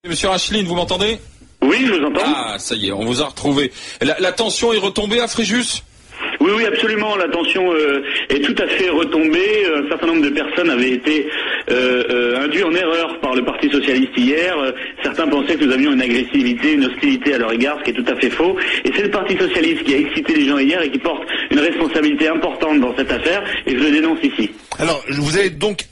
Monsieur Racheline, vous m'entendez? Oui, je vous entends. Ah, ça y est, on vous a retrouvé. La tension est retombée à Fréjus? Oui, absolument. La tension est tout à fait retombée. Un certain nombre de personnes avaient été induits en erreur par le Parti socialiste hier. Certains pensaient que nous avions une agressivité, une hostilité à leur égard, ce qui est tout à fait faux. Et c'est le Parti socialiste qui a excité les gens hier et qui porte une responsabilité importante dans cette affaire. Et je le dénonce ici. Alors, vous avez donc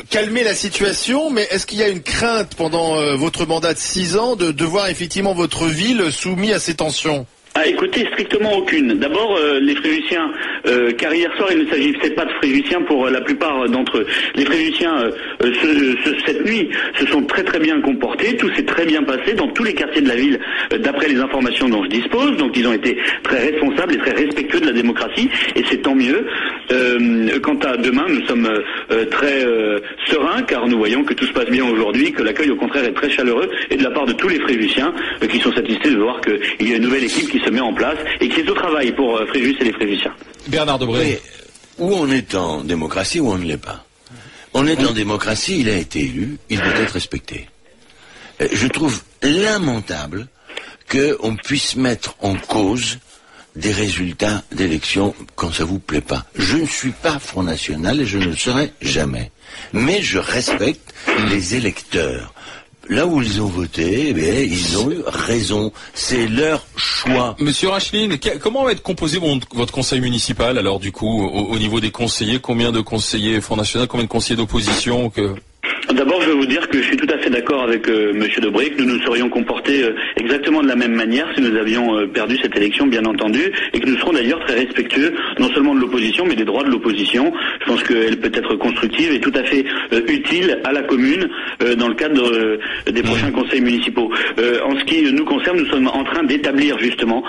calmer la situation, mais est-ce qu'il y a une crainte pendant votre mandat de 6 ans de voir effectivement votre ville soumise à ces tensions? Ah, écoutez, strictement aucune. D'abord, les Fréjussiens, car hier soir, il ne s'agissait pas de Fréjussiens pour la plupart d'entre eux. Les Fréjussiens, cette nuit, se sont très bien comportés. Tout s'est très bien passé dans tous les quartiers de la ville, d'après les informations dont je dispose. Donc, ils ont été très responsables et très respectueux de la démocratie, et c'est tant mieux. Quant à demain, nous sommes très sereins, car nous voyons que tout se passe bien aujourd'hui, que l'accueil, au contraire, est très chaleureux, et de la part de tous les Fréjussiens, qu'il sont satisfaits de voir qu'il y a une nouvelle équipe qui se met en place et qui est au travail pour Fréjus et les Fréjussiens. Bernard Debré. Où on est en démocratie, où on ne l'est pas. On est en démocratie, il a été élu, il doit être respecté. Je trouve lamentable qu'on puisse mettre en cause des résultats d'élections quand ça vous plaît pas. Je ne suis pas Front National et je ne le serai jamais. Mais je respecte les électeurs. Là où ils ont voté, eh bien, ils ont eu raison. C'est leur choix. Monsieur Racheline, comment va être composé votre conseil municipal, alors, du coup, au niveau des conseillers? Combien de conseillers Front National, combien de conseillers d'opposition D'abord, je veux vous dire que je suis tout à fait d'accord avec Monsieur Debré, que nous nous serions comportés exactement de la même manière si nous avions perdu cette élection, bien entendu, et que nous serons d'ailleurs très respectueux, non seulement de l'opposition, mais des droits de l'opposition. Je pense qu'elle peut être constructive et tout à fait utile à la commune dans le cadre des prochains conseils municipaux. En ce qui nous concerne, nous sommes en train d'établir justement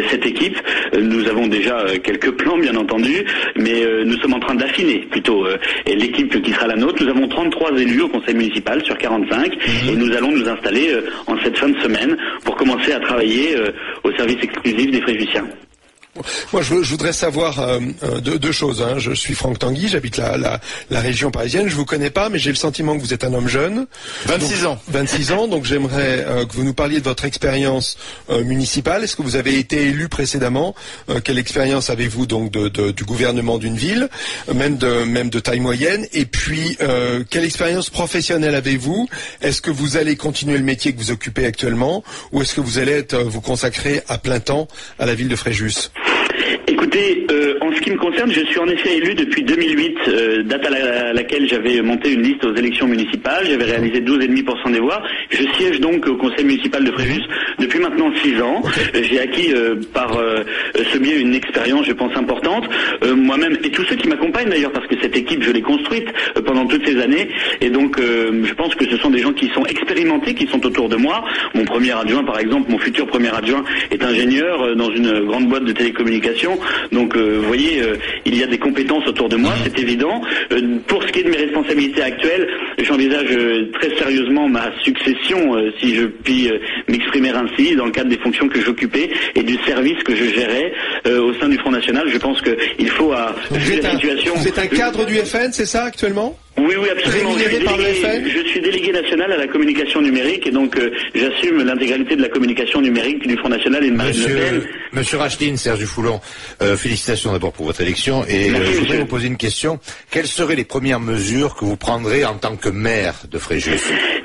cette équipe. Nous avons déjà quelques plans, bien entendu, mais nous sommes en train d'affiner plutôt l'équipe qui sera la nôtre. Nous avons 33 élus au conseil municipal sur 45 et nous allons nous installer en cette fin de semaine pour commencer à travailler au service exclusif des Fréjussiens. Moi, je voudrais savoir deux choses. Hein. Je suis Franck Tanguy, j'habite la région parisienne. Je vous connais pas, mais j'ai le sentiment que vous êtes un homme jeune. 26 ans. 26 ans. Donc, j'aimerais que vous nous parliez de votre expérience municipale. Est-ce que vous avez été élu précédemment? Quelle expérience avez-vous donc du gouvernement d'une ville, même de taille moyenne? Et puis, quelle expérience professionnelle avez-vous? Est-ce que vous allez continuer le métier que vous occupez actuellement, ou est-ce que vous allez vous consacrer à plein temps à la ville de Fréjus? Écoutez, en ce qui me concerne, je suis en effet élu depuis 2008, date à laquelle j'avais monté une liste aux élections municipales. J'avais réalisé 12,5% des voix. Je siège donc au conseil municipal de Fréjus depuis maintenant 6 ans. J'ai acquis par ce biais une expérience, je pense, importante. Moi-même et tous ceux qui m'accompagnent d'ailleurs, parce que cette équipe, je l'ai construite pendant toutes ces années. Et donc, je pense que ce sont des gens qui sont expérimentés, qui sont autour de moi. Mon premier adjoint, par exemple, mon futur premier adjoint est ingénieur dans une grande boîte de télécommunications. Donc, vous voyez, il y a des compétences autour de moi, c'est évident. Pour ce qui est de mes responsabilités actuelles, j'envisage très sérieusement ma succession, si je puis m'exprimer ainsi, dans le cadre des fonctions que j'occupais et du service que je gérais au sein du Front National. Je pense qu'il faut, vu la situation... Vous êtes un cadre du FN, c'est ça, actuellement? Oui, absolument. Je suis délégué national à la communication numérique et donc j'assume l'intégralité de la communication numérique du Front National et de Marine Le Pen. Monsieur Racheline, Serge Dufoulon, félicitations d'abord pour votre élection et je voudrais vous poser une question. Quelles seraient les premières mesures que vous prendrez en tant que maire de Fréjus?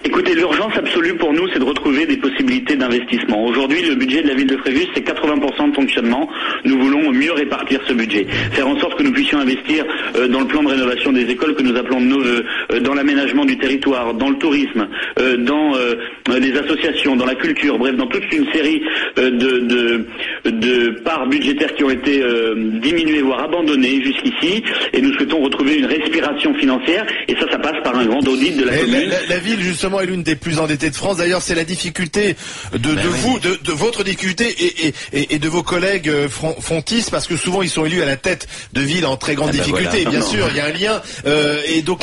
Écoutez, l'urgence absolue pour nous, c'est de retrouver des possibilités d'investissement. Aujourd'hui, le budget de la ville de Fréjus, c'est 80% de fonctionnement. Nous voulons mieux répartir ce budget. Faire en sorte que nous puissions investir dans le plan de rénovation des écoles que nous appelons de nos vœux, dans l'aménagement du territoire, dans le tourisme, dans les associations, dans la culture, bref, dans toute une série de parts budgétaires qui ont été diminuées, voire abandonnées jusqu'ici. Et nous souhaitons retrouver une respiration financière. Et ça passe par un grand audit de la commune. La ville, justement, est l'une des plus endettées de France. D'ailleurs, c'est la difficulté de votre difficulté et de vos collègues frontistes, parce que souvent, ils sont élus à la tête de villes en très grande difficulté. Voilà. Bien sûr, il y a un lien. Et donc,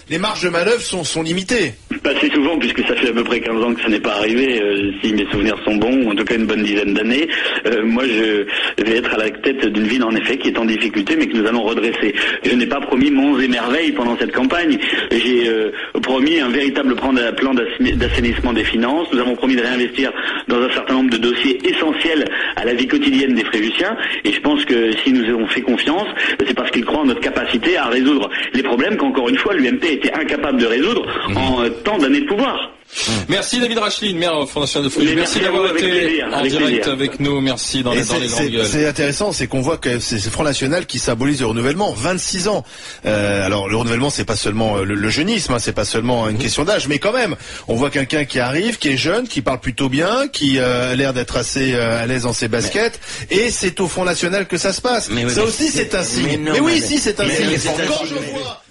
les marges de manœuvre sont limitées. Pas si souvent, puisque ça fait à peu près 15 ans que ça n'est pas arrivé, si mes souvenirs sont bons, ou en tout cas une bonne dizaine d'années. Moi, je vais être à la tête d'une ville, en effet, qui est en difficulté, mais que nous allons redresser. Je n'ai pas promis monts et merveilles pendant cette campagne. J'ai promis un véritable véritable plan d'assainissement des finances. Nous avons promis de réinvestir dans un certain nombre de dossiers essentiels à la vie quotidienne des Fréjussiens. Et je pense que si nous avons fait confiance, c'est parce qu'ils croient en notre capacité à résoudre les problèmes qu'encore une fois l'UMP était incapable de résoudre en tant d'années de pouvoir. Merci David Racheline, maire Front National de Fréjus. Merci d'avoir été en direct avec nous. Merci dans les grandes gueules. C'est intéressant, c'est qu'on voit que c'est Front National qui symbolise le renouvellement. 26 ans. Alors le renouvellement, c'est pas seulement le jeunisme, hein, c'est pas seulement une question d'âge, mais quand même, on voit quelqu'un qui arrive, qui est jeune, qui parle plutôt bien, qui a l'air d'être assez à l'aise dans ses baskets, et c'est au Front National que ça se passe. Ça aussi, c'est un signe. Mais oui, si, c'est un signe. Quand je vois